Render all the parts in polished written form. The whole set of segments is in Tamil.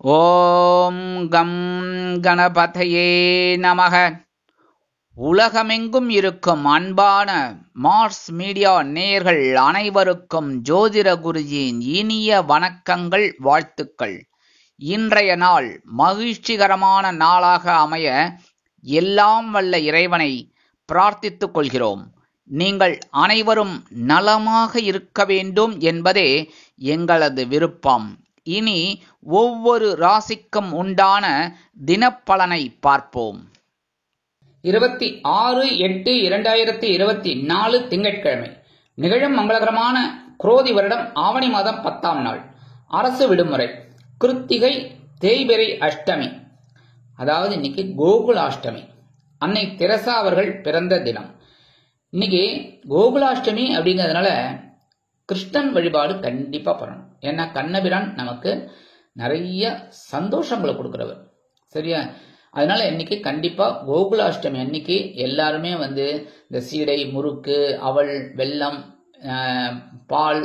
ஓம் கம் கணபதையே நமக. உலகமெங்கும் இருக்கும் அன்பான மார்ஸ் மீடியா நேயர்கள் அனைவருக்கும் ஜோதிட குருஜியின் இனிய வணக்கங்கள், வாழ்த்துக்கள். இன்றைய நாள் மகிழ்ச்சிகரமான நாளாக அமைய எல்லாம் வல்ல இறைவனை பிரார்த்தித்துக் கொள்கிறோம். நீங்கள் அனைவரும் நலமாக இருக்க வேண்டும் என்பதே எங்களது விருப்பம். இனி ஒவ்வொரு ராசிக்கும் உண்டான தினப்பலனை பார்ப்போம். 26/8/2024 திங்கட்கிழமை நிகழும் மங்களகரமான குரோதி வருடம் ஆவணி மாதம் 10ஆம் நாள், அரசு விடுமுறை, கிருத்திகை தேய்பிறை அஷ்டமி, அதாவது இன்னைக்கு கோகுலாஷ்டமி, அன்னை தெரசா அவர்கள் பிறந்த தினம். இன்னைக்கு கோகுலாஷ்டமி அப்படிங்கிறதுனால கிருஷ்ணன் வழிபாடு கண்டிப்பா பண்ணணும். ஏன்னா கண்ணபிரான் நமக்கு நிறைய சந்தோஷங்களை கொடுக்கிறவர், சரியா? அதனால இன்னைக்கு கண்டிப்பா கோகுலாஷ்டமி அன்னைக்கு எல்லாருமே இந்த சீடை, முறுக்கு, அவல், வெல்லம், பால்,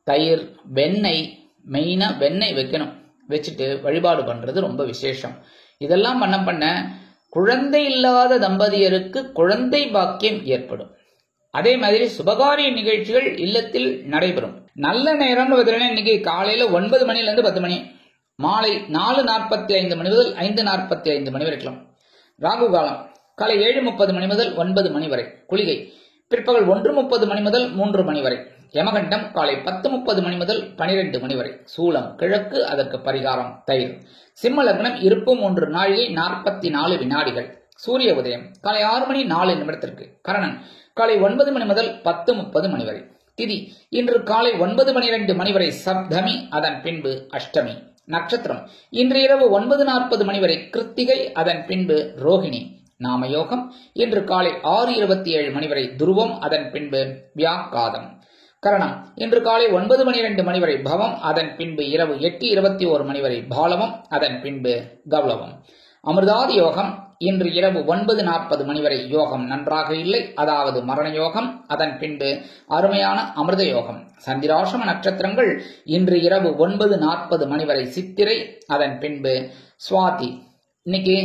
தயிர், வெண்ணெய், மெயினா வெண்ணெய் வைக்கணும். வச்சுட்டு வழிபாடு பண்றது ரொம்ப விசேஷம். இதெல்லாம் பண்ண குழந்தை இல்லாத தம்பதியருக்கு குழந்தை பாக்கியம் ஏற்படும். அதே மாதிரி சுபகாரிய நிகழ்ச்சிகள் இல்லத்தில் நடைபெறும். நல்ல நேரம்னு பார்த்தீங்கன்னா இன்னைக்கு காலையில 9 மணிலிருந்து 10 மணி, மாலை 4:45 மணி முதல் 5:45 மணி வரைக்கும். ராகு காலம் காலை 7:30 மணி முதல் 9 மணி வரை. குளிகை பிற்பகல் 1:30 மணி முதல் 3 மணி வரை. யமகண்டம் காலை 10:30 மணி முதல் 12 மணி வரை. சூலம் கிழக்கு, அதற்கு பரிகாரம் தயிர். சிம்ம லக்னம் இருப்பும் 1 நாழிகை 44 வினாடிகள். சூரிய உதயம் காலை 6 மணி 4 நிமிடத்திற்கு. கரணன் காலை 9 மணி முதல் 10:30 மணி வரை. திதி இன்று காலை 9:12 மணி வரை சப்தமி, அதன் பின்பு அஷ்டமி. நட்சத்திரம் இன்று இரவு 9:40 மணி வரை கிருத்திகை, அதன் பின்பு ரோஹிணி. நாமயோகம் இன்று காலை 6:27 மணி வரை துருவம், அதன் பின்பு வியாக்காதம். கரணம் இன்று காலை 9:12 மணி வரை பவம், அதன் பின்பு இரவு 8:21 மணி வரை பாலவம், அதன் பின்பு கௌளவம். அமிர்தாதி யோகம் இன்று இரவு 9:40 மணி வரை யோகம் நன்றாக இல்லை, அதாவது மரண யோகம், அதன் பின்பு அருமையான அமிர்த யோகம். சந்திராசிரம நட்சத்திரங்கள் இன்று இரவு 9:40 மணி வரை சித்திரை, அதன் பின்பு சுவாதி. இன்னைக்கு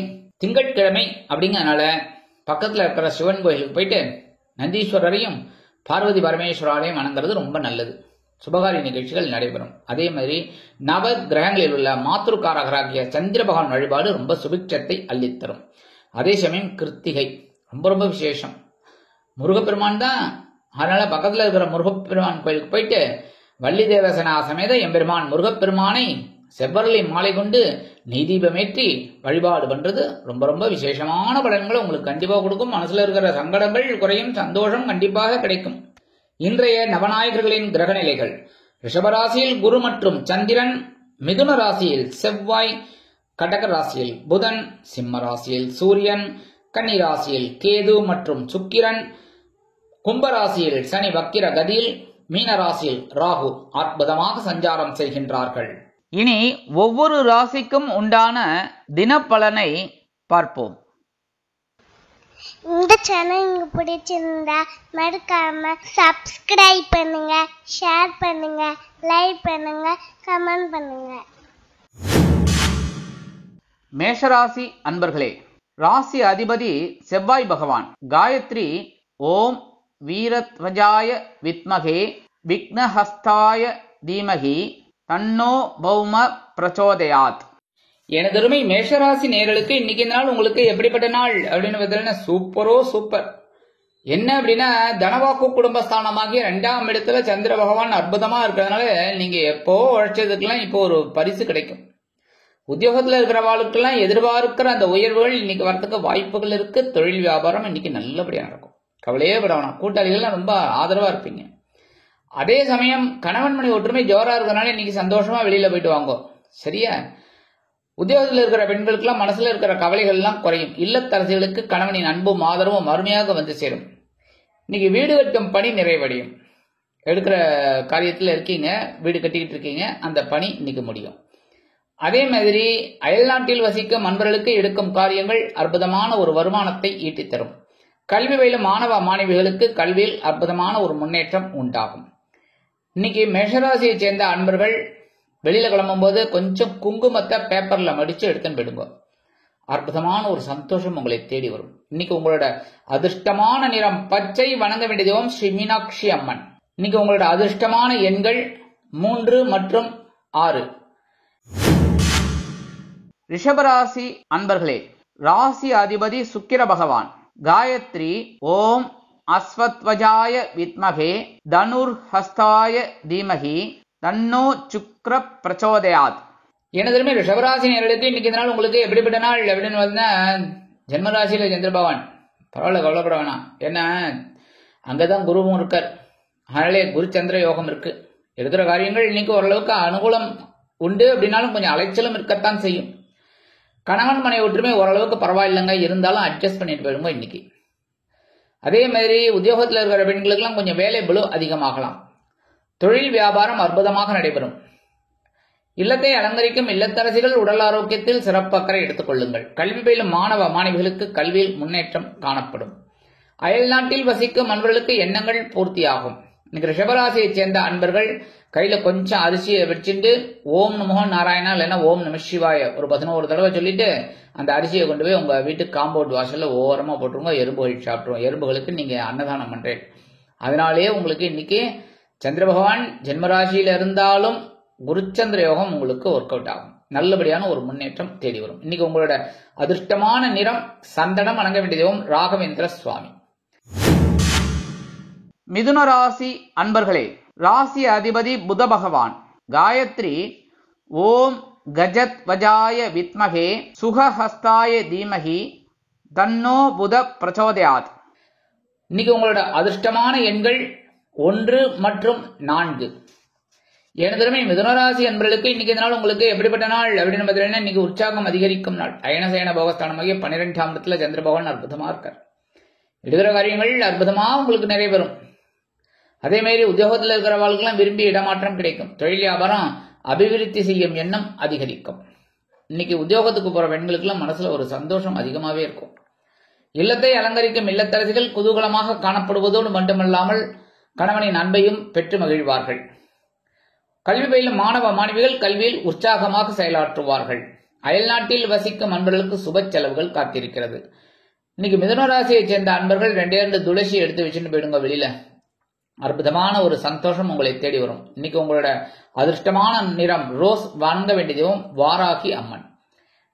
திங்கட்கிழமை அப்படிங்கறதுனால பக்கத்துல இருக்கிற சிவன் கோயிலுக்கு போயிட்டு நந்தீஸ்வரரையும் பார்வதி பரமேஸ்வராலையும் வணங்குறது ரொம்ப நல்லது. சுபகாரி நிகழ்ச்சிகள் நடைபெறும். அதே மாதிரி நவ கிரகங்களில் உள்ள மாத்ருக்காரகராகிய சந்திர பகவான் வழிபாடு ரொம்ப சுபிட்சத்தை அள்ளித்தரும். அதே சமயம் கிருத்திகை ரொம்ப ரொம்ப விசேஷம். முருகப்பெருமான் தான். அதனால பக்கத்துல இருக்கிற முருகப்பெருமான் கோயிலுக்கு போயிட்டு வள்ளி தேவசனா சமேத எம்பெருமான் முருகப்பெருமானை செவ்வரளி மாலை கொண்டு நெய்தீபமேற்றி வழிபாடு பண்றது ரொம்ப ரொம்ப விசேஷமான பலன்களை உங்களுக்கு கண்டிப்பா கொடுக்கும். மனசுல இருக்கிற சங்கடங்கள் குறையும், சந்தோஷம் கண்டிப்பாக கிடைக்கும். இன்றைய நவநாயகர்களின் கிரக நிலைகள்: ரிஷபராசியில் குரு மற்றும் சந்திரன், மிதுன ராசியில் செவ்வாய், கடக ராசியில் புதன், சிம்ம ராசியில் சூரியன், கன்னி ராசியில் கேது மற்றும் சுக்கிரன், கும்பராசியில் சனி வக்கிர கதியில், மீன ராசியில் ராகு அற்புதமாக சஞ்சாரம் செய்கின்றார்கள். இனி ஒவ்வொரு ராசிக்கும் உண்டான தினப்பலனை பார்ப்போம். இந்த சேனல் உங்களுக்கு பிடிச்சிருந்தா மறக்காம சப்ஸ்கிரைப் பண்ணுங்க, ஷேர் பண்ணுங்க, லைக் பண்ணுங்க, கமெண்ட் பண்ணுங்க. மேஷராசி அன்பர்களே, ராசி அதிபதி செவ்வாய் பகவான். காயத்ரி ஓம் வீரத்வஜாய வித்மகே விக்னஹஸ்தாய தீமகி தன்னோ பௌம பிரச்சோதயாத். எனதருமை மேஷராசி நேயர்களுக்கு இன்னைக்கு நாள் உங்களுக்கு எப்படிப்பட்ட நாள் அப்படின்னு பார்த்தீங்கன்னா சூப்பரோ சூப்பர். என்ன அப்படின்னா தனவாக்கு குடும்பஸ்தானமாகிய 2ஆம் இடத்துல சந்திர பகவான் அற்புதமா இருக்கிறதுனால நீங்க எப்போ உழைச்சதுக்கெல்லாம் இப்போ ஒரு பரிசு கிடைக்கும். உத்தியோகத்துல இருக்கிறவாளுக்கெல்லாம் எதிர்பார்க்கிற அந்த உயர்வுகள் இன்னைக்கு வரத்துக்கு வாய்ப்புகள் இருக்கு. தொழில் வியாபாரம் இன்னைக்கு நல்லபடியா நடக்கும். கவலையே படணும். கூட்டாளிகள்லாம் ரொம்ப ஆதரவா இருப்பீங்க. அதே சமயம் கணவன் மணி ஒற்றுமை ஜோரா இருக்கிறதுனால இன்னைக்கு சந்தோஷமா வெளியில போயிட்டு வாங்க, சரியா? உத்தியோகத்தில் இருக்கிற பெண்களுக்கெல்லாம் மனசுல இருக்கிற கவலைகள் எல்லாம் குறையும். இல்லத்தரசிகளுக்கு கணவனின் அன்பும் ஆதரவும் அருமையாக வந்து சேரும். இன்னைக்கு வீடு கட்டும் பணி நிறைவடையும். எடுக்கிற காரியத்தில் இருக்கீங்க, வீடு கட்டிக்கிட்டு இருக்கீங்க, அந்த பணி இன்னைக்கு முடியும். அதே மாதிரி அயல்நாட்டில் வசிக்கும் அன்பர்களுக்கு எடுக்கும் காரியங்கள் அற்புதமான ஒரு வருமானத்தை ஈட்டித் தரும். கல்வி பயிலும் மாணவ மாணவிகளுக்கு கல்வியில் அற்புதமான ஒரு முன்னேற்றம் உண்டாகும். இன்னைக்கு மேஷராசியை சேர்ந்த அன்பர்கள் வெளியில கிளம்பும்போது கொஞ்சம் குங்குமத்தை பேப்பர்ல மடிச்சு எடுத்துன்னு போயிடுங்க. அற்புதமான ஒரு சந்தோஷம் உங்களை தேடி வரும். இன்னைக்கு உங்களோட அதிர்ஷ்டமான நிறம் பச்சை. வணங்க வேண்டிய தெய்வம் ஸ்ரீ மீனாட்சி அம்மன். இன்னைக்கு உங்களோட அதிர்ஷ்டமான எண்கள் 3 மற்றும் 6. ரிஷபராசி அன்பர்களே, ராசி அதிபதி சுக்கிர பகவான். காயத்ரி ஓம் அஸ்வத்வஜாய வித்மகே தனுர்ஹஸ்தாய தீமகி தன்னோ சுக்ர பிரச்சோதயாத். எனதுமே ரிஷபராசி நேர்களுக்கு இன்னைக்கு நாள் உங்களுக்கு எப்படிப்பட்ட நாள் அப்படின்னு வந்து ஜென்மராசியில சந்திர பகவான். பரவாயில்ல, கவலைப்பட வேணாம். ஏன்னா அங்கதான் குருவும் இருக்கார். அதனாலே குரு சந்திர யோகம் இருக்கு. எடுக்கிற காரியங்கள் இன்னைக்கு ஓரளவுக்கு அனுகூலம் உண்டு. அப்படின்னாலும் கொஞ்சம் அலைச்சலும் இருக்கத்தான் செய்யும். கணவன் மனை ஒற்றுமை ஓரளவுக்கு பரவாயில்லைங்க, இருந்தாலும் அட்ஜஸ்ட் பண்ணிட்டு போயிடுங்க இன்னைக்கு. அதே மாதிரி உத்தியோகத்தில் இருக்கிற பெண்களுக்கெல்லாம் கொஞ்சம் வேலை பளு அதிகமாகலாம். தொழில் வியாபாரம் அற்புதமாக நடைபெறும். இல்லத்தை அலங்கரிக்கும் இல்லத்தரசிகள் உடல் ஆரோக்கியத்தில் சிறப்பு அக்கறை எடுத்துக் கொள்ளுங்கள். கல்வி பயிலும் மாணவ மாணவிகளுக்கு கல்வியில் முன்னேற்றம் காணப்படும். அயல் நாட்டில் வசிக்கும் அன்பர்களுக்கு எண்ணங்கள் பூர்த்தியாகும். இன்னைக்கு ரிஷபராசியை சேர்ந்த அன்பர்கள் கையில கொஞ்சம் அரிசியை வச்சுட்டு ஓம் நமோ நாராயணா இல்லைன்னா ஓம் நம சிவாய ஒரு 11 தடவை சொல்லிட்டு அந்த அரிசியை கொண்டு போய் உங்க வீட்டுக்கு காம்பவுண்ட் வாசல்ல ஓரமா போட்டுருங்க. எறும்புகள் சாப்பிட்டுருவோம். எறும்புகளுக்கு நீங்க அன்னதானம் பண்றேன். அதனாலேயே உங்களுக்கு இன்னைக்கு சந்திர பகவான் ஜென்மராசியில இருந்தாலும் குருச்சந்திர யோகம் உங்களுக்கு ஒர்க் அவுட் ஆகும். நல்லபடியான ஒரு முன்னேற்றம் தேடி வரும். இன்னைக்கு உங்களோட அதிர்ஷ்டமான நிறம் சந்தனம். வணங்க வேண்டிய தெய்வம் ராகவேந்திர சுவாமி. மிதுன ராசி அன்பர்களே, ராசி அதிபதி புத பகவான். காயத்ரி ஓம் கஜத்வஜாய வித்மகே சுகஹஸ்தாய தீமகி தன்னோ புத பிரச்சோதயாத். இன்னைக்கு உங்களோட அதிர்ஷ்டமான எண்கள் 1 மற்றும் 4. எனதுமே மிதுனராசி அன்பர்களுக்கு இன்னைக்கு நாள் உங்களுக்கு எப்படிப்பட்ட நாள் அப்படின்னு பார்த்தீங்கன்னா இன்னைக்கு உற்சாகம் அதிகரிக்கும் நாள். அயனசயன போகஸ்தானமாகிய 12ஆம் இடத்துல சந்திர பகவான் அற்புதமா இருக்கார். எடுக்கிற காரியங்கள் அற்புதமா உங்களுக்கு நிறைவேறும். அதே மாதிரி உத்தியோகத்தில் இருக்கிறவர்களுக்கெல்லாம் விரும்பி இடமாற்றம் கிடைக்கும். தொழில் வியாபாரம் அபிவிருத்தி செய்யும் எண்ணம் அதிகரிக்கும். இன்னைக்கு உத்தியோகத்துக்கு போற பெண்களுக்கெல்லாம் மனசுல ஒரு சந்தோஷம் அதிகமாவே இருக்கும். இல்லத்தை அலங்கரிக்கும் இல்லத்தரசிகள் குதூகலமாக காணப்படுவதோடு மட்டுமல்லாமல் கணவனின் அன்பையும் பெற்று மகிழ்வார்கள். கல்வி பயிலும் மாணவ மாணவிகள் கல்வியில் உற்சாகமாக செயலாற்றுவார்கள். அயல்நாட்டில் வசிக்கும் அன்பர்களுக்கு சுப செலவுகள் காத்திருக்கிறது. இன்னைக்கு மிதுனராசியை சேர்ந்த அன்பர்கள் 2 துளசி எடுத்து வச்சுட்டு போயிடுங்க வெளியில. அற்புதமான ஒரு சந்தோஷம் உங்களை தேடி வரும். இன்னைக்கு உங்களோட அதிர்ஷ்டமான நிறம் ரோஸ். வணங்க வேண்டியதும் வாராகி அம்மன்.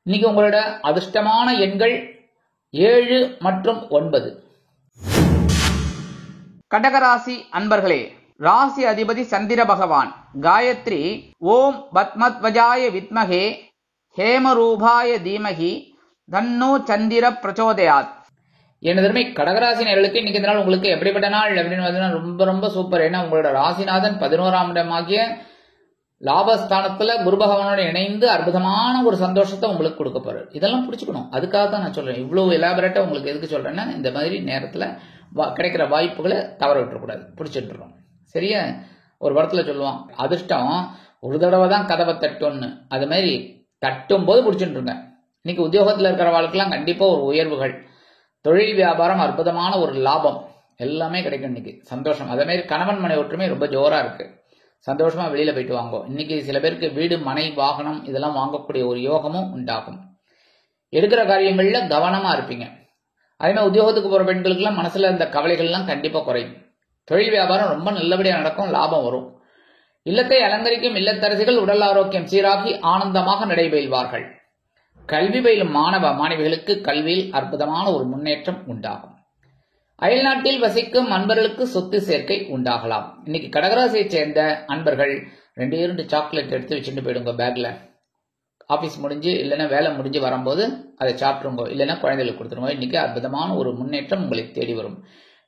இன்னைக்கு உங்களோட அதிர்ஷ்டமான எண்கள் 7 மற்றும் 9. கடகராசி அன்பர்களே, ராசி அதிபதி சந்திர பகவான். காயத்ரி ஓம் பத்மத்வஜாய வித்மகே ஹேமரூபாய தீமகி தன்னோ சந்திர பிரச்சோதயாத். எனதுமே கடகராசி நேர்களுக்கு இன்னைக்கு இந்த நாள் உங்களுக்கு எப்படிப்பட்ட நாள் அப்படின்னு பார்த்தீங்கன்னா ரொம்ப ரொம்ப சூப்பர். ஏன்னா உங்களோட ராசிநாதன் 11ஆம் இடமாகிய லாபஸ்தானத்துல குரு பகவானோட இணைந்து அற்புதமான ஒரு சந்தோஷத்தை உங்களுக்கு கொடுக்க போறாரு. இதெல்லாம் பிடிச்சுக்கணும். அதுக்காக தான் நான் சொல்றேன். இவ்வளவு எலாபரேட்டா உங்களுக்கு எதுக்கு சொல்றேன்னா இந்த மாதிரி நேரத்துல கிடைக்கிற வாய்ப்புகளை தவற விட்டுறக்கூடாது. பிடிச்சிட்டு இருக்கோம். சரியா? ஒரு படத்துல சொல்லுவான், அதிர்ஷ்டம் ஒரு தடவை தான் கதவை தட்டும்னு. அது மாதிரி தட்டும் போது பிடிச்சிட்டு இருங்க. இன்னைக்கு உத்தியோகத்துல இருக்கிற வாழ்க்கைலாம் கண்டிப்பா ஒரு உயர்வுகள், தொழில் வியாபாரம் அற்புதமான ஒரு லாபம் எல்லாமே கிடைக்கும். இன்னைக்கு சந்தோஷம். அதே மாதிரி கணவன் மனை ஒற்றுமை ரொம்ப ஜோரா இருக்கு. சந்தோஷமா வெளியில போயிட்டு வாங்கும். இன்னைக்கு சில பேருக்கு வீடு மனை வாகனம் இதெல்லாம் வாங்கக்கூடிய ஒரு யோகமும் உண்டாகும். எடுக்கிற காரியங்கள்ல கவனமா இருப்பீங்க. அதே மாதிரி உத்தியோகத்துக்கு போற பெண்களுக்கு எல்லாம் மனசுல இந்த கவலைகள்லாம் கண்டிப்பா குறையும். தொழில் வியாபாரம் ரொம்ப நல்லபடியா நடக்கும். லாபம் வரும். இல்லத்தை அலங்கரிக்கும் இல்லத்தரசிகள் உடல் ஆரோக்கியம் சீராகி ஆனந்தமாக நடைபெறுவார்கள். கல்வி பயிலும் மாணவ மாணவிகளுக்கு கல்வியில் அற்புதமான ஒரு முன்னேற்றம் உண்டாகும். அயல்நாட்டில் வசிக்கும் அன்பர்களுக்கு சொத்து சேர்க்கை உண்டாகலாம். இன்னைக்கு கடகராசியை சேர்ந்த அன்பர்கள் 2 சாக்லேட் எடுத்து வச்சுட்டு போயிடுங்க பேக்ல. ஆபீஸ் முடிஞ்சு இல்லைன்னா வேலை முடிஞ்சு வரும்போது அதை சாப்பிட்டுருங்க, இல்லைன்னா குழந்தைகளுக்கு கொடுத்துருங்க. இன்னைக்கு அற்புதமான ஒரு முன்னேற்றம் உங்களை தேடி வரும்.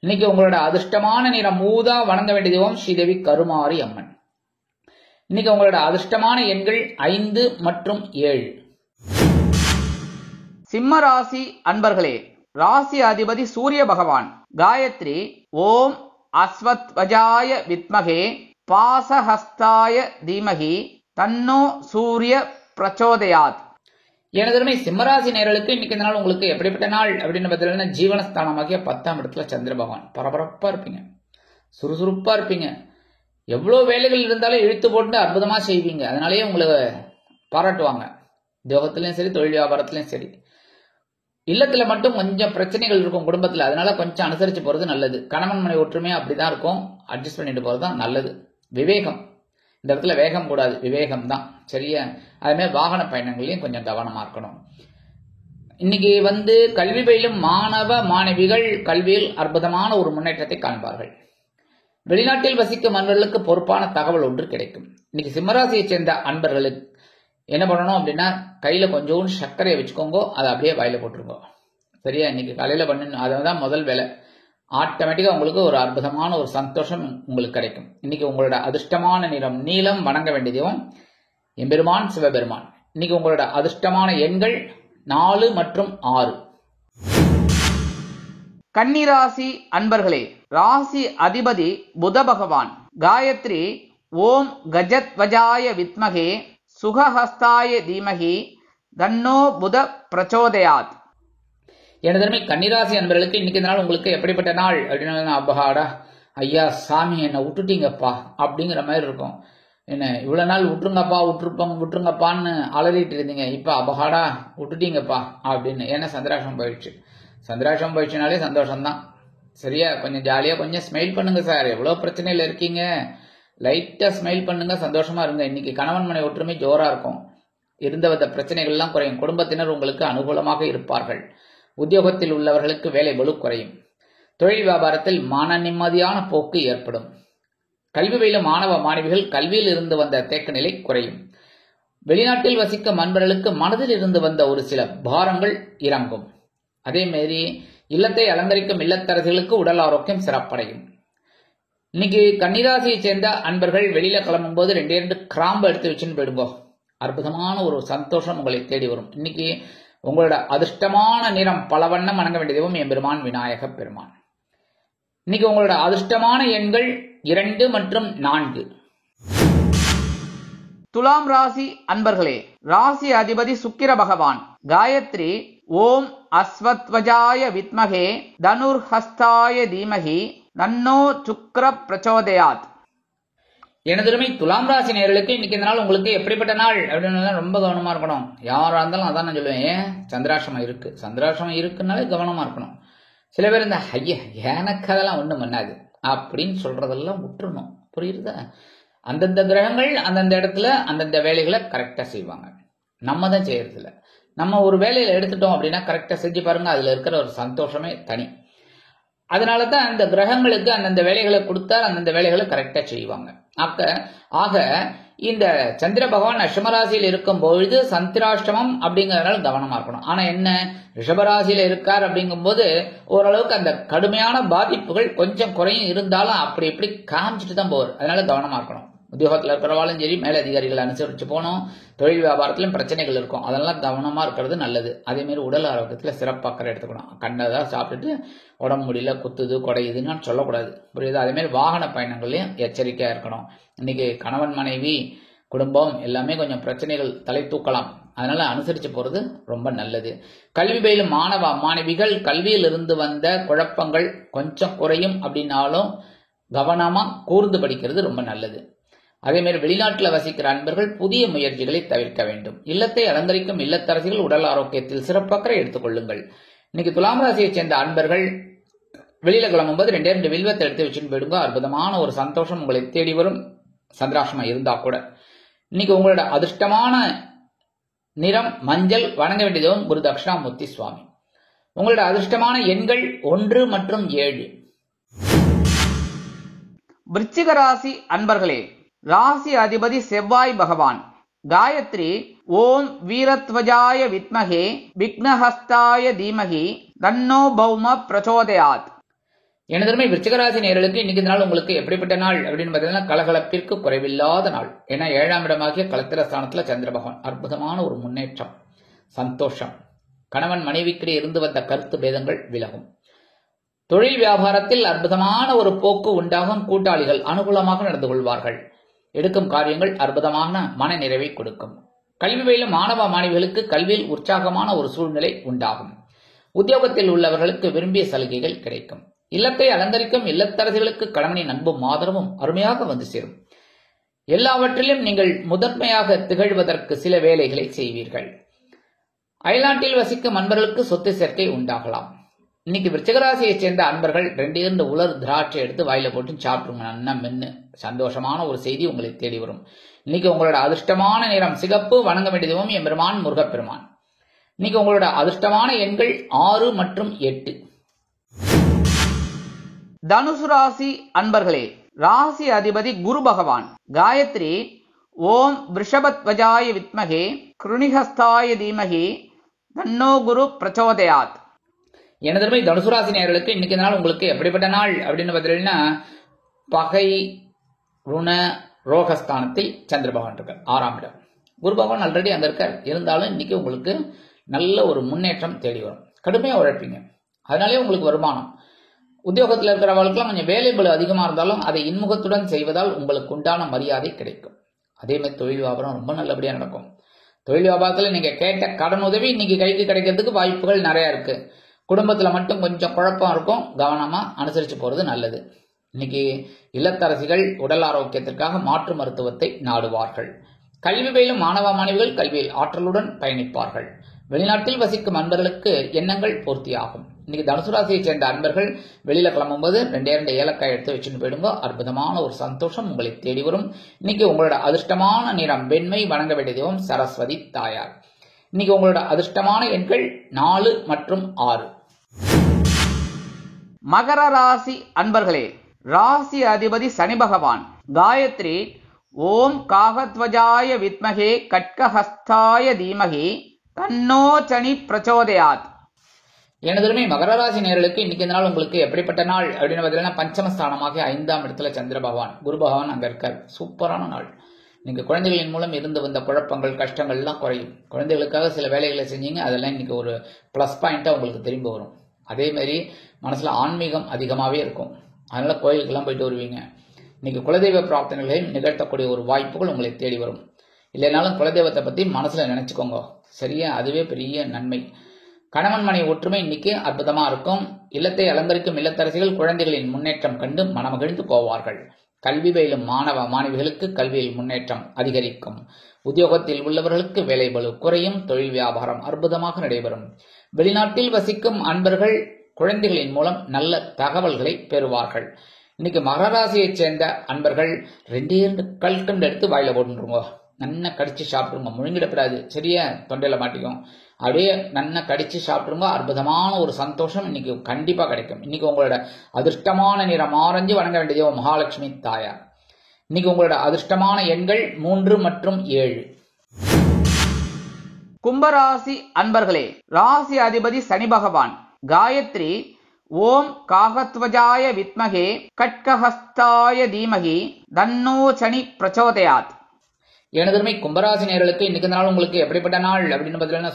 இன்னைக்கு உங்களோட அதிர்ஷ்டமான நிறம் ஊதா. வணங்க வேண்டிய தெய்வம் ஸ்ரீதேவி கருமாரி அம்மன். இன்னைக்கு உங்களோட அதிர்ஷ்டமான எண்கள் 5 மற்றும் 7. சிம்ம ராசி அன்பர்களே, ராசி அதிபதி சூரிய பகவான். காயத்ரி ஓம் அஸ்வத்வஜாய வித்மகே பாசஹஸ்தாய தீமகி தன்னோ சூரிய பிரச்சோதயாத். எனதுமே சிம்மராசி நேர்களுக்கு இன்னைக்கு இந்த நாள் உங்களுக்கு எப்படிப்பட்ட நாள் அப்படின்னு பார்த்தீங்கன்னா ஜீவனஸ்தானமாகிய 10ஆம் இடத்துல சந்திர பகவான். பரபரப்பா இருப்பீங்க, சுறுசுறுப்பா இருப்பீங்க. எவ்வளோ வேலைகள் இருந்தாலும் இழுத்து போட்டு அற்புதமாக செய்வீங்க. அதனாலேயே உங்களை பாராட்டுவாங்க. உத்தியோகத்திலையும் சரி, தொழில் வியாபாரத்திலையும் சரி. இல்லத்தில் மட்டும் கொஞ்சம் பிரச்சனைகள் இருக்கும் குடும்பத்தில். அதனால கொஞ்சம் அனுசரித்து போகிறது நல்லது. கணவன் மனை ஒற்றுமையாக அப்படி தான் இருக்கும். அட்ஜஸ்ட் பண்ணிட்டு போகிறது தான் நல்லது. விவேகம், இந்த இடத்துல வேகம் கூடாது, விவேகம் தான் சரியா. அதுமாதிரி வாகன பயணங்களையும் கொஞ்சம் கவனமாக இருக்கணும். இன்னைக்கு கல்வி பயிலும் மாணவ மாணவிகள் கல்வியில் அற்புதமான ஒரு முன்னேற்றத்தை காண்பார்கள். வெளிநாட்டில் வசிக்கும் அன்பர்களுக்கு பொறுப்பான தகவல் ஒன்று கிடைக்கும். இன்னைக்கு சிம்மராசியை சேர்ந்த அன்பர்களுக்கு என்ன பண்ணணும் அப்படின்னா, கையில கொஞ்சோண்டு சர்க்கரையை வச்சுக்கோங்க, அதை அப்படியே வாயில போட்டுருங்க சரியா. இன்னைக்கு காலையில பண்ணணும், அதுதான் முதல் வேலை. ஆட்டோமேட்டிக்கா உங்களுக்கு ஒரு அற்புதமான ஒரு சந்தோஷம் உங்களுக்கு கிடைக்கும். இன்னைக்கு உங்களோட அதிர்ஷ்டமான நிறம் நீலம். வணங்க வேண்டியதும் எம்பெருமான் சிவபெருமான். இன்னைக்கு உங்களோட அதிர்ஷ்டமான எண்கள் 4 மற்றும் 6. கன்னிராசி அன்பர்களே, ராசி அதிபதி புத பகவான். காயத்ரி ஓம் கஜத்வஜாய வித்மகே சுகஹஸ்தாய தீமகி தன்னோ புத பிரச்சோதயாத். எனதருமை கன்னிராசி அன்பர்களுக்கு இன்னைக்கு நாள் உங்களுக்கு எப்படிப்பட்ட நாள் அப்படின்னு, அபஹாடா ஐயா சாமி என்னை விட்டுட்டீங்கப்பா அப்படிங்கிற மாதிரி இருக்கும். என்ன இவ்வளவு நாள் விட்டுருங்கப்பான்னு அலறிட்டு இருந்தீங்க, இப்ப அபஹாடா விட்டுட்டீங்கப்பா அப்படின்னு. ஏன்னா சந்திராஷ்டம் போயிடுச்சு. சந்திராஷ்டம் போயிடுச்சுனாலே சந்தோஷம்தான் சரியா. கொஞ்சம் ஜாலியா கொஞ்சம் ஸ்மைல் பண்ணுங்க சார். எவ்வளவு பிரச்சனையில இருக்கீங்க, லைட்டா ஸ்மைல் பண்ணுங்க, சந்தோஷமா இருங்க. இன்னைக்கு கணவன் மனை ஒற்றுமை ஜோரா இருக்கும். இருந்த பிரச்சனைகள்லாம் குறையும். குடும்பத்தினர் உங்களுக்கு அனுகூலமாக இருப்பார்கள். உத்தியோகத்தில் உள்ளவர்களுக்கு வேலை பளு குறையும். தொழில் வியாபாரத்தில் மன நிம்மதியான போக்கு ஏற்படும். கல்வி பயிலும் மாணவ மாணவிகள் கல்வியில் இருந்து வந்த தேக்க நிலை குறையும். வெளிநாட்டில் வசிக்கும் அன்பர்களுக்கு மனதில் இருந்து வந்த ஒரு சில பாரங்கள் இறங்கும். அதே மாதிரி இல்லத்தை அலங்கரிக்கும் இல்லத்தரசிகளுக்கு உடல் ஆரோக்கியம் சிறப்படையும். இன்னைக்கு கன்னிராசியை சேர்ந்த அன்பர்கள் வெளியில கிளம்பும் போது 2 கிராம்பு எடுத்து வச்சுன்னு போயிடுங்க. அற்புதமான ஒரு சந்தோஷம் உங்களை தேடி வரும். இன்னைக்கு உங்களோட அதிர்ஷ்டமான நிறம் பலவண்ணம். வணங்க வேண்டியதும் எம்பெருமான் விநாயக பெருமான். இன்னைக்கு உங்களோட அதிர்ஷ்டமான எண்கள் 2 மற்றும் 4. துலாம் ராசி அன்பர்களே, ராசி அதிபதி சுக்கிர பகவான். காயத்ரி ஓம் அஸ்வத்வஜாய வித்மகே தனுர்ஹஸ்தாய தீமகி தன்னோ சுக்ர பிரச்சோதயாத். எனதுமே துலாம் ராசி நேயர்களுக்கு இன்னைக்கு இந்த நாள் உங்களுக்கு எப்படிப்பட்ட நாள் அப்படின்னு ரொம்ப கவனமா இருக்கணும். யாரா இருந்தாலும் அதான் நான் சொல்லுவேன். ஏன் சந்திராசிரமம் இருக்கு, சந்திராசிரமம் இருக்குன்னாலே கவனமா இருக்கணும். சில பேர் இந்த ஐயா எனக்கு அதெல்லாம் ஒண்ணும் பண்ணாது அப்படின்னு சொல்றதெல்லாம் விட்டுறணும். புரியுதா? அந்தந்த கிரகங்கள் அந்தந்த இடத்துல அந்தந்த வேலைகளை கரெக்டா செய்வாங்க. நம்ம தான் செய்யறது இல்லை. நம்ம ஒரு வேலையில எடுத்துட்டோம் அப்படின்னா கரெக்டா செஞ்சு பாருங்க, அதுல இருக்கிற ஒரு சந்தோஷமே தனி. அதனாலதான் அந்த கிரகங்களுக்கு அந்தந்த வேலைகளை கொடுத்தால் அந்தந்த வேலைகளை கரெக்டா செய்வாங்க. ஆக இந்த சந்திர பகவான் அஷ்டமராசியில் இருக்கும் பொழுது சந்திராஷ்டமம் அப்படிங்கறதுனால கவனமா இருக்கணும். ஆனா என்ன, ரிஷபராசியில இருக்கார் அப்படிங்கும் போது ஓரளவுக்கு அந்த கடுமையான பாதிப்புகள் கொஞ்சம் குறையும். இருந்தாலும் அப்படி எப்படி காமிச்சிட்டு தான் போவார். அதனால கவனமா இருக்கணும். உத்தியோகத்தில் இருக்கிறவாலும் சரி, மேலதிகாரிகளை அனுசரிச்சு போகணும். தொழில் வியாபாரத்திலும் பிரச்சனைகள் இருக்கும், அதெல்லாம் கவனமா இருக்கிறது நல்லது. அதே மாதிரி உடல் ஆரோக்கியத்துல சிறப்பாக்கறை எடுத்துக்கணும். கண்டதா சாப்பிட்டுட்டு உடம்பு முடியல குத்துது குடையுதுன்னு சொல்லக்கூடாது. புரியுது? அதே மாதிரி வாகன பயணங்கள்லயும் எச்சரிக்கையா இருக்கணும். இன்னைக்கு கணவன் மனைவி குடும்பம் எல்லாமே கொஞ்சம் பிரச்சனைகள் தலை தூக்கலாம். அதனால அனுசரிச்சு போறது ரொம்ப நல்லது. கல்வி பயிலும் மாணவ மாணவிகள் கல்வியில் இருந்து வந்த குழப்பங்கள் கொஞ்சம் குறையும். அப்படின்னாலும் கவனமா கூர்ந்து படிக்கிறது ரொம்ப நல்லது. அதே மாதிரி வெளிநாட்டில் வசிக்கிற அன்பர்கள் புதிய முயற்சிகளை தவிர்க்க வேண்டும். இல்லத்தை அலங்கரிக்கும் இல்லத்தரசிகள் உடல் ஆரோக்கியத்தில் சிறப்பாக்கறை எடுத்துக் கொள்ளுங்கள். இன்னைக்கு துலாம் ராசியை சேர்ந்த அன்பர்கள் வெளியில கிளம்பும் போது 2 வில்வத்தை எடுத்து வச்சுன்னு போயிடுங்க. அற்புதமான ஒரு சந்தோஷம் உங்களை தேடி வரும். சந்திராஷ்டமம் இருந்தா கூட. இன்னைக்கு உங்களோட அதிர்ஷ்டமான நிறம் மஞ்சள். வணங்க வேண்டியதும் குரு தட்சிணாமூர்த்தி சுவாமி. உங்களோட அதிர்ஷ்டமான எண்கள் 1 மற்றும் 7. விருச்சிக ராசி அன்பர்களே, ராசி அதிபதி செவ்வாய் பகவான். காயத்ரி ஓம் வீரத்வஜாய வித்மகே விக்னஹஸ்தாய தீமகி தன்னோ பௌம பிரச்சோதயாத். எனதருமை விருச்சிகராசி நேயர்களுக்கு இன்னைக்கு நாள் உங்களுக்கு எப்படிப்பட்ட நாள் அப்படின்னு பார்த்தீங்கன்னா கலகலப்பிற்கு குறைவில்லாத நாள். ஏன்னா 7ஆம் இடமாகிய களத்திர ஸ்தானத்துல சந்திர பகவான். அற்புதமான ஒரு முன்னேற்றம், சந்தோஷம். கணவன் மனைவிக்கிடையே இருந்து வந்த கருத்து பேதங்கள் விலகும். தொழில் வியாபாரத்தில் அற்புதமான ஒரு போக்கு உண்டாகும். கூட்டாளிகள் அனுகூலமாக நடந்து கொள்வார்கள். எடுக்கும் காரியங்கள் அற்புதமான மன நிறைவை கொடுக்கும். கல்வி பயிலும் மாணவ மாணவிகளுக்கு கல்வியில் உற்சாகமான ஒரு சூழ்நிலை உண்டாகும். உத்தியோகத்தில் உள்ளவர்களுக்கு விரும்பிய சலுகைகள் கிடைக்கும். இல்லத்தை அலங்கரிக்கும் இல்லத்தரசிகளுக்கு கணவனின் அன்பும் ஆதரவும் அருமையாக வந்து சேரும். எல்லாவற்றிலும் நீங்கள் முதன்மையாக திகழ்வதற்கு சில வேலைகளை செய்வீர்கள். அயல்நாட்டில் வசிக்கும் அன்பர்களுக்கு சொத்து சேர்க்கை உண்டாகலாம். இன்னைக்கு விருச்சிகராசியைச் சேர்ந்த அன்பர்கள் 2 உலர் திராட்சை எடுத்து வாயில போட்டு சாப்பிட்டுருங்க. நன்னா மென்னு சந்தோஷமான ஒரு செய்தி உங்களை தேடி வரும். இன்னைக்கு உங்களோட அதிர்ஷ்டமான நிறம் சிகப்பு. வணங்க வேண்டியதும் எம்பெருமான் முருகப்பெருமான். இன்னைக்கு உங்களோட அதிர்ஷ்டமான எண்கள் 6 மற்றும் 8. தனுசு ராசி அன்பர்களே, ராசி அதிபதி குரு பகவான். காயத்ரி ஓம் விருஷபத்வஜாய வித்மகே கிருணிஹஸ்தாய தீமகி தன்னோ குரு பிரச்சோதயாத். எனதருமை தனுசு ராசி நேயர்களுக்கு இன்னைக்கு நாள் உங்களுக்கு எப்படிப்பட்ட நாள் அப்படின்னு பார்த்தீங்கன்னா, பகை ருண ரோகஸ்தானத்தில் சந்திர பகவான் இருக்கார், 6ஆம் இடம். குரு பகவான் ஆல்ரெடி அங்க இருக்கார். இருந்தாலும் இன்னைக்கு உங்களுக்கு நல்ல ஒரு முன்னேற்றம் தேடி வரும். கடுமையா உழைப்பீங்க, அதனாலே உங்களுக்கு வருமானம். உத்தியோகத்தில் இருக்கிறவர்களுக்கெல்லாம் கொஞ்சம் வேலைபளு அதிகமா இருந்தாலும் அதை இன்முகத்துடன் செய்வதால் உங்களுக்கு உண்டான மரியாதை கிடைக்கும். அதே மாதிரி தொழில் வியாபாரம் ரொம்ப நல்லபடியா நடக்கும். தொழில் வியாபாரத்தில் நீங்க கேட்ட கடன் உதவி இன்னைக்கு கைக்கு கிடைக்கிறதுக்கு வாய்ப்புகள் நிறைய இருக்கு. குடும்பத்துல மட்டும் கொஞ்சம் குழப்பம் இருக்கும், கவனமா அனுசரிச்சு போறது நல்லது. இன்னைக்கு இல்லத்தரசிகள் உடல் ஆரோக்கியத்திற்காக மாற்று மருத்துவத்தை நாடுவார்கள். கல்வி பயிலும் மாணவ மாணவிகள் கல்வியில் ஆற்றலுடன் பயணிப்பார்கள். வெளிநாட்டில் வசிக்கும் அன்பர்களுக்கு எண்ணங்கள் பூர்த்தியாகும். இன்னைக்கு தனுசு ராசியை சேர்ந்த அன்பர்கள் வெளியில கிளம்பும் போது 2 ஏலக்காய் எடுத்து வச்சுட்டு போயிடுங்க. அற்புதமான ஒரு சந்தோஷம் உங்களை தேடி வரும். இன்னைக்கு உங்களோட அதிர்ஷ்டமான நிறம் வெண்மை. வணங்க வேண்டிய தெய்வம் சரஸ்வதி தாயார். இன்னைக்கு உங்களோட அதிர்ஷ்டமான எண்கள் 4 மற்றும் 6. மகர ராசி அன்பர்களே, ராசி அதிபதி சனி பகவான். காயத்ரி ஓம் காகத்வஜாய வித்மகே கட்கஹஸ்தாய தீமகி தன்னோ சனி பிரச்சோதயாத். எனதுமே மகர ராசி நேயர்களுக்கு இன்னைக்கு இந்த நாள் உங்களுக்கு எப்படிப்பட்ட நாள் அப்படின்னு பார்த்தீங்கன்னா, பஞ்சமஸ்தானமாக 5ஆம் இடத்துல சந்திர பகவான், குரு பகவான் அங்க இருக்கார். சூப்பரான நாள். நீங்க குழந்தைகளின் மூலம் இருந்து வந்த குழப்பங்கள் கஷ்டங்கள் எல்லாம் குறையும். குழந்தைகளுக்காக சில வேலைகளை செஞ்சீங்க, அதெல்லாம் இன்னைக்கு ஒரு பிளஸ் பாயிண்டா உங்களுக்கு திரும்ப வரும். அதே மாதிரி மனசுல ஆன்மீகம் அதிகமாகவே இருக்கும். அதனால கோயிலுக்கெல்லாம் போயிட்டு வருவீங்க. இன்னைக்கு குலதெய்வ பிரார்த்தனைகளையும் நிகழ்த்தக்கூடிய ஒரு வாய்ப்புகள் உங்களை தேடி வரும். இல்லைனாலும் குலதெய்வத்தை பத்தி மனசுல நினைச்சுக்கோங்க, சரியா? அதுவே பெரிய நன்மை. கணவன் மனைவி ஒற்றுமை இன்னைக்கு அற்புதமா இருக்கும். இல்லத்தை அலங்கரிக்கும் இல்லத்தரசிகள் குழந்தைகளின் முன்னேற்றம் கண்டு மனமகிழ்ந்து போவார்கள். கல்வி பயிலும் மாணவ மாணவிகளுக்கு கல்வியில் முன்னேற்றம் அதிகரிக்கும். உத்தியோகத்தில் உள்ளவர்களுக்கு வேலை பளு குறையும். தொழில் வியாபாரம் அற்புதமாக நடைபெறும். வெளிநாட்டில் வசிக்கும் அன்பர்கள் குழந்தைகளின் மூலம் நல்ல தகவல்களை பெறுவார்கள். இன்னைக்கு மகர ராசியைச் சேர்ந்த அன்பர்கள் 2 கல்கண்டு எடுத்து வாயில போட்டுருங்க. நன்னா கடிச்சு சாப்பிடுங்க, முழுங்கிடப்படாது, சரியா? தொண்டையில மாட்டிக்கும். அப்படியே நன்னா கடிச்சு சாப்பிடுங்க. அற்புதமான ஒரு சந்தோஷம் இன்னைக்கு கண்டிப்பா கிடைக்கும். இன்னைக்கு உங்களோட அதிர்ஷ்டமான நிறம் ஆரஞ்சு. வணங்க வேண்டியதோ மகாலட்சுமி தாயார். இன்னைக்கு உங்களோட அதிர்ஷ்டமான எண்கள் 3 மற்றும் 7. கும்பராசி அன்பர்களே, ராசி அதிபதி சனி பகவான். காயத்ரி ஓம் காகத்வஜாய வித்மகே கட்கஹஸ்தாய தீமகி தன்னோ சனி பிரச்சோதயாத். எனதுமே கும்பராசி நேயர்களுக்கு இன்னைக்கு நாள் உங்களுக்கு எப்படிப்பட்ட நாள் அப்படின்னு பார்த்தீங்கன்னா,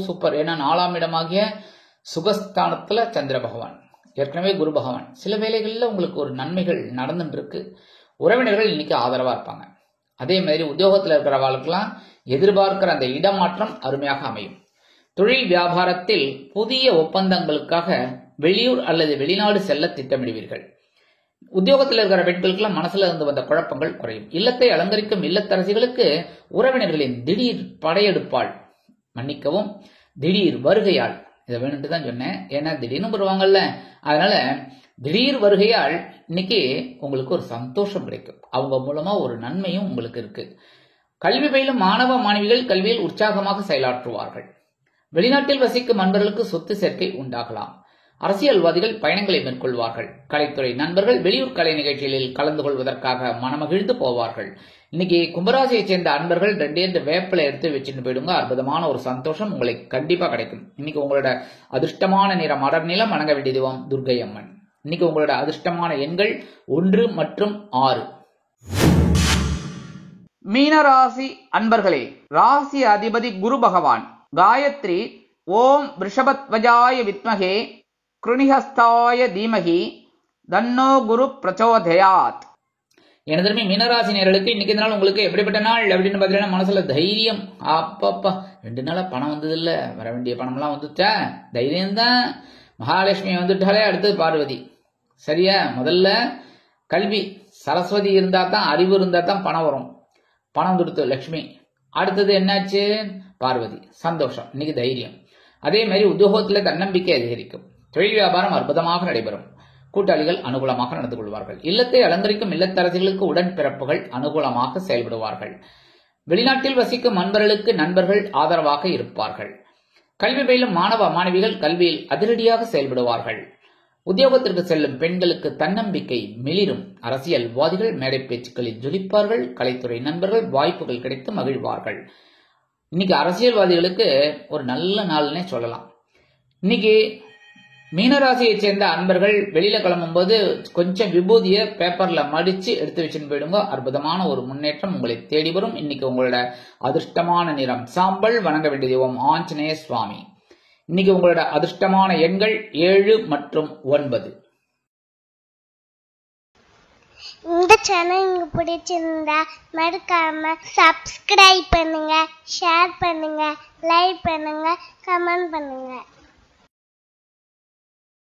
சூப்பர். ஏன்னா 4ஆம் இடமாகிய சுகஸ்தானத்துல சந்திர பகவான், ஏற்கனவே குரு பகவான். சில வேளைகளில் உங்களுக்கு ஒரு நன்மைகள் நடந்துட்டு இருக்கு. உறவினர்கள் இன்னைக்கு ஆதரவா இருப்பாங்க. அதே மாதிரி உத்தியோகத்தில் இருக்கிறவர்களுக்கெல்லாம் எதிர்பார்க்கிற அந்த இடமாற்றம் அருமையாக அமையும். தொழில் வியாபாரத்தில் புதிய ஒப்பந்தங்களுக்காக வெளியூர் அல்லது வெளிநாடு செல்ல திட்டமிடுவீர்கள். உத்தியோகத்தில் இருக்கிற பெண்களுக்கெல்லாம் மனசுல இருந்து வந்த குழப்பங்கள் குறையும். இல்லத்தை அலங்கரிக்கும் இல்லத்தரசிகளுக்கு உறவினர்களின் திடீர் படையெடுப்பால், மன்னிக்கவும், திடீர் வருகையால், இதை வேணும்ட்டு தான் சொன்னேன், ஏன்னா திடீர்னு வருவாங்கல்ல, அதனால திடீர் வருகையால் இன்னைக்கு உங்களுக்கு ஒரு சந்தோஷம் கிடைக்கும். அவங்க மூலமா ஒரு நன்மையும் உங்களுக்கு இருக்கு. கல்வி பயிலும் மாணவ மாணவிகள் கல்வியில் உற்சாகமாக செயலாற்றுவார்கள். வெளிநாட்டில் வசிக்கும் நண்பர்களுக்கு சொத்து சேர்க்கை உண்டாகலாம். அரசியல்வாதிகள் பயணங்களை மேற்கொள்வார்கள். கலைத்துறை நண்பர்கள் வெளியூர் கலை நிகழ்ச்சிகளில் கலந்து கொள்வதற்காக மனமகிழ்ந்து போவார்கள். இன்னைக்கு கும்பராசியைச் சேர்ந்த அன்பர்கள் 2 வேப்பிலை எடுத்து வச்சுட்டு போயிடுங்க. அற்புதமான ஒரு சந்தோஷம் உங்களுக்கு கண்டிப்பா கிடைக்கும். இன்னைக்கு உங்களோட அதிர்ஷ்டமான நிறம் அடர் நிலம். வணங்க வேண்டிய தெய்வம் துர்க்கை அம்மன். இன்னைக்கு உங்களோட அதிர்ஷ்டமான எண்கள் 1 மற்றும் 6. மீனராசி அன்பர்களே, ராசி அதிபதி குரு பகவான். காயத்ரி ஓம் விருஷபத்வஜாய வித்மகே கிருணிஹஸ்தாய தீமகி தன்னோ குரு பிரச்சோதயாத். எனதுமே மீனராசி நேயர்களுக்கு இன்னைக்கு நாள் உங்களுக்கு எப்படிப்பட்ட நாள் அப்படின்னு பார்த்தீங்கன்னா, மனசுல தைரியம். அப்பப்பா 2 நாளா பணம் வந்தது இல்ல, வர வேண்டிய பணம்லாம் வந்துட்டா தைரியம் தான். மகாலட்சுமி வந்துட்டாலே அடுத்தது பார்வதி. சரியா? முதல்ல கல்வி, சரஸ்வதி இருந்தா தான், அறிவு இருந்தா தான் பணம் வரும். பணம் கொடுத்து லட்சுமி. அடுத்தது என்னாச்சு? பார்வதி. சந்தோஷம், இன்னைக்கு தைரியம். அதே மாதிரி உத்தியோகத்தில் தன்னம்பிக்கை அதிகரிக்கும். தொழில் வியாபாரம் அற்புதமாக நடைபெறும். கூட்டாளிகள் அனுகூலமாக நடந்து கொள்வார்கள். இல்லத்தை அலங்கரிக்கும் இல்லத்தரசிகளுக்கு உடன்பிறப்புகள் அனுகூலமாக செயல்படுவார்கள். வெளிநாட்டில் வசிக்கும் நண்பர்களுக்கு நண்பர்கள் ஆதரவாக இருப்பார்கள். கல்வி பயிலும் மாணவ மாணவிகள் கல்வியில் அதிரடியாக செயல்படுவார்கள். உத்தியோகத்திற்கு செல்லும் பெண்களுக்கு தன்னம்பிக்கை மிளிரும். அரசியல்வாதிகள் மேடை பேச்சுக்களில் ஜொலிப்பார்கள். கலைத்துறை நண்பர்கள் வாய்ப்புகள் கிடைத்து மகிழ்வார்கள். இன்னைக்கு அரசியல்வாதிகளுக்கு ஒரு நல்ல நாள்னே சொல்லலாம். இன்னைக்கு மீனராசியை சேர்ந்த அன்பர்கள் வெளியில கிளம்பும் போது கொஞ்சம் விபூதிய பேப்பர்ல மடிச்சு எடுத்து வச்சுன்னு போயிடுங்க. அற்புதமான ஒரு முன்னேற்றம் உங்களை தேடி வரும். இன்னைக்கு உங்களோட அதிர்ஷ்டமான நிறம் சாம்பல். வணங்க வேண்டிய தெய்வம் ஆஞ்சநேய சுவாமி. இன்னைக்கு உங்களோட அதிர்ஷ்டமான எண்கள் 7 மற்றும் 9. இந்த சேனல் உங்களுக்கு பிடிச்சிருந்தா மறக்காம சப்ஸ்கிரைப் பண்ணுங்க, ஷேர் பண்ணுங்க, லைக் பண்ணுங்க, கமெண்ட் பண்ணுங்க.